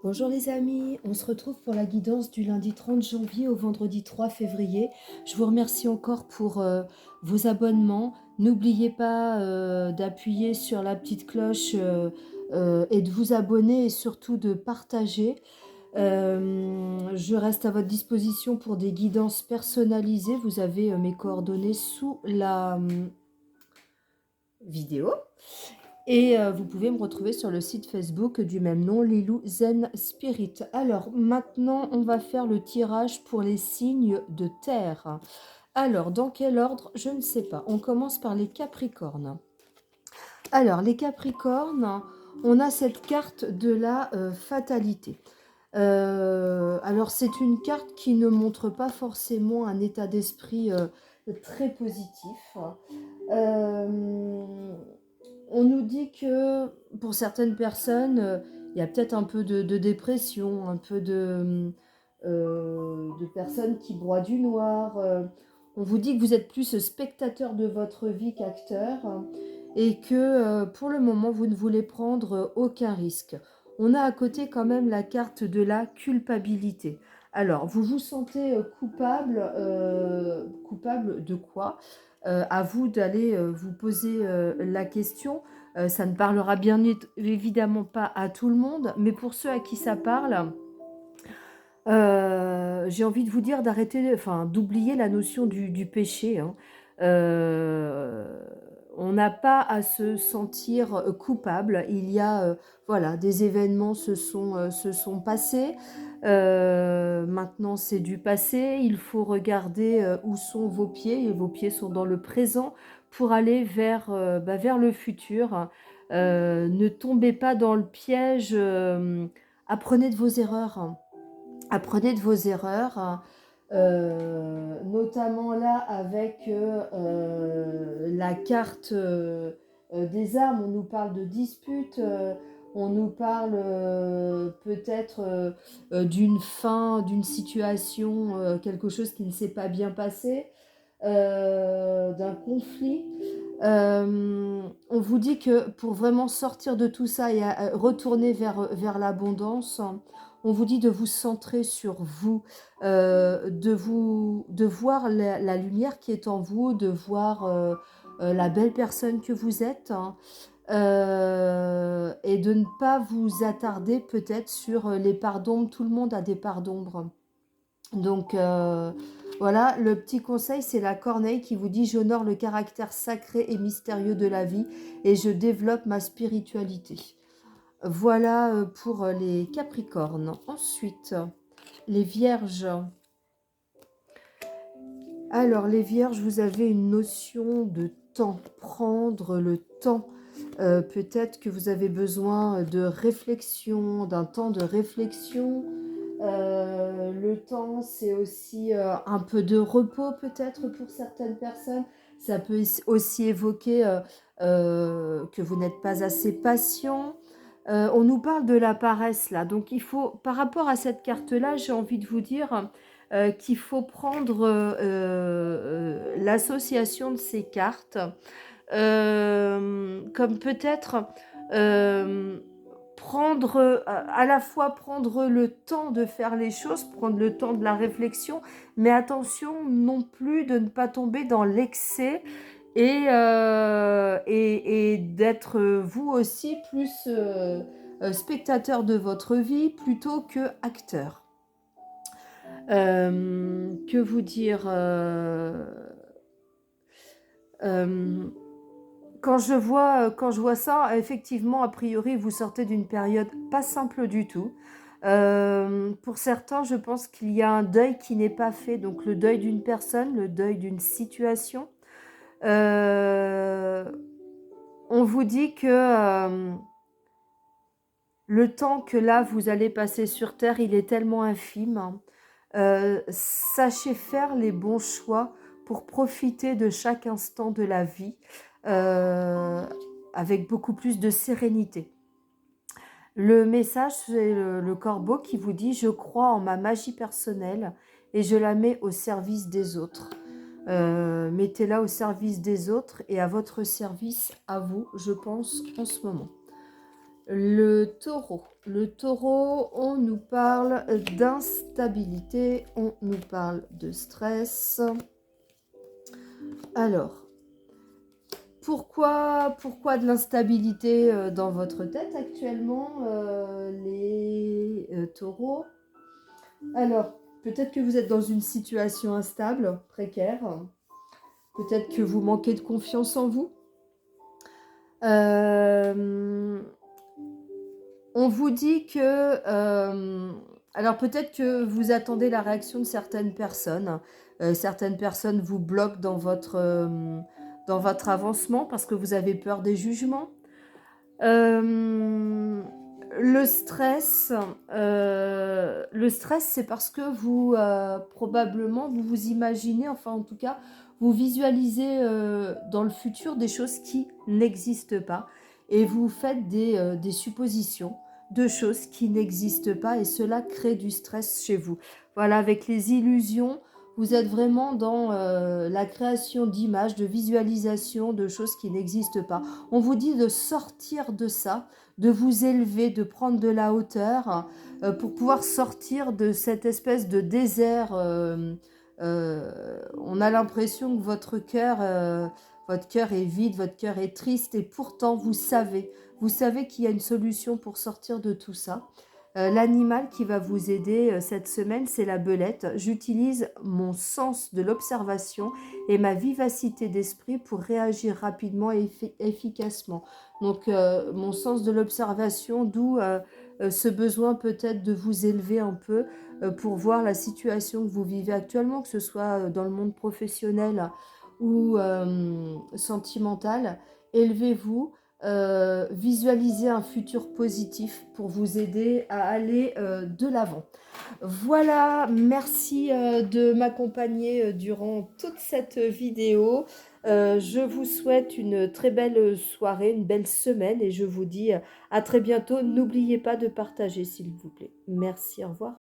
Bonjour les amis, on se retrouve pour la guidance du lundi 30 janvier au vendredi 3 février. Je vous remercie encore pour vos abonnements. N'oubliez pas d'appuyer sur la petite cloche et de vous abonner et surtout de partager. Je reste à votre disposition pour des guidances personnalisées. Vous avez mes coordonnées sous la vidéo. Et vous pouvez me retrouver sur le site Facebook du même nom, Lilou Zen Spirit. Alors, maintenant, on va faire le tirage pour les signes de terre. Alors, dans quel ordre? Je ne sais pas. On commence par les Capricornes. Alors, les Capricornes, on a cette carte de la fatalité. Alors, c'est une carte qui ne montre pas forcément un état d'esprit très positif. Euh, on nous dit que pour certaines personnes, il y a peut-être un peu de dépression, un peu de personnes qui broient du noir. On vous dit que vous êtes plus spectateur de votre vie qu'acteur et que pour le moment, vous ne voulez prendre aucun risque. On a à côté quand même la carte de la culpabilité. Alors, vous vous sentez coupable de quoi? À vous d'aller vous poser la question. Ça ne parlera bien évidemment pas à tout le monde, mais pour ceux à qui ça parle, j'ai envie de vous dire d'arrêter, enfin d'oublier la notion du péché, hein. Euh, on n'a pas à se sentir coupable. Il y a, voilà, des événements se sont passés. Maintenant, c'est du passé. Il faut regarder où sont vos pieds. Et vos pieds sont dans le présent pour aller vers le futur. Ne tombez pas dans le piège. Apprenez de vos erreurs. Apprenez de vos erreurs, notamment là avec la carte des armes. On nous parle de disputes, on nous parle peut-être d'une fin, d'une situation, quelque chose qui ne s'est pas bien passé, d'un conflit. On vous dit que pour vraiment sortir de tout ça et retourner vers l'abondance, on vous dit de vous centrer sur vous, de voir la lumière qui est en vous, de voir la belle personne que vous êtes, hein, et de ne pas vous attarder peut-être sur les parts d'ombre. Tout le monde a des parts d'ombre. Donc voilà, le petit conseil, c'est la corneille qui vous dit: j'honore le caractère sacré et mystérieux de la vie et je développe ma spiritualité. Voilà pour les Capricornes. Ensuite, les Vierges. Alors, les Vierges, vous avez une notion de temps, prendre le temps. Peut-être que vous avez besoin de réflexion, d'un temps de réflexion. Le temps, c'est aussi un peu de repos peut-être pour certaines personnes. Ça peut aussi évoquer que vous n'êtes pas assez patient. On nous parle de la paresse là, donc il faut, par rapport à cette carte-là, j'ai envie de vous dire qu'il faut prendre l'association de ces cartes comme peut-être euh, à la fois prendre le temps de faire les choses, prendre le temps de la réflexion, mais attention non plus de ne pas tomber dans l'excès et d'être vous aussi plus spectateur de votre vie plutôt que acteur. Que vous dire euh, quand je vois ça, effectivement, a priori, vous sortez d'une période pas simple du tout. Pour certains, je pense qu'il y a un deuil qui n'est pas fait, donc le deuil d'une personne, le deuil d'une situation. Euh, on vous dit que le temps que là, vous allez passer sur Terre, il est tellement infime, hein. Sachez faire les bons choix pour profiter de chaque instant de la vie euh, avec beaucoup plus de sérénité. Le message, c'est le corbeau qui vous dit: je crois en ma magie personnelle et je la mets au service des autres. Mettez-la au service des autres et à votre service, à vous, je pense, en ce moment. Le taureau. Le taureau, on nous parle d'instabilité, on nous parle de stress. Alors, pourquoi de l'instabilité dans votre tête actuellement, les taureaux? Alors, peut-être que vous êtes dans une situation instable, précaire. Peut-être que vous manquez de confiance en vous. Euh, on vous dit que... alors peut-être que vous attendez la réaction de certaines personnes. Certaines personnes vous bloquent dans votre avancement parce que vous avez peur des jugements. Euh, le stress, c'est parce que vous, probablement, vous vous imaginez, enfin en tout cas, vous visualisez dans le futur des choses qui n'existent pas et vous faites des suppositions de choses qui n'existent pas et cela crée du stress chez vous. Voilà, avec les illusions, vous êtes vraiment dans la création d'images, de visualisation de choses qui n'existent pas. On vous dit de sortir de ça, de vous élever, de prendre de la hauteur pour pouvoir sortir de cette espèce de désert. On a l'impression que votre cœur est vide, votre cœur est triste et pourtant vous savez qu'il y a une solution pour sortir de tout ça. L'animal qui va vous aider cette semaine, c'est la belette. J'utilise mon sens de l'observation et ma vivacité d'esprit pour réagir rapidement et efficacement. Donc, mon sens de l'observation, d'où ce besoin peut-être de vous élever un peu pour voir la situation que vous vivez actuellement, que ce soit dans le monde professionnel ou sentimental. Élevez-vous, visualisez un futur positif pour vous aider à aller de l'avant. Voilà, merci de m'accompagner durant toute cette vidéo. Je vous souhaite une très belle soirée, une belle semaine et je vous dis à très bientôt. N'oubliez pas de partager s'il vous plaît. Merci, au revoir.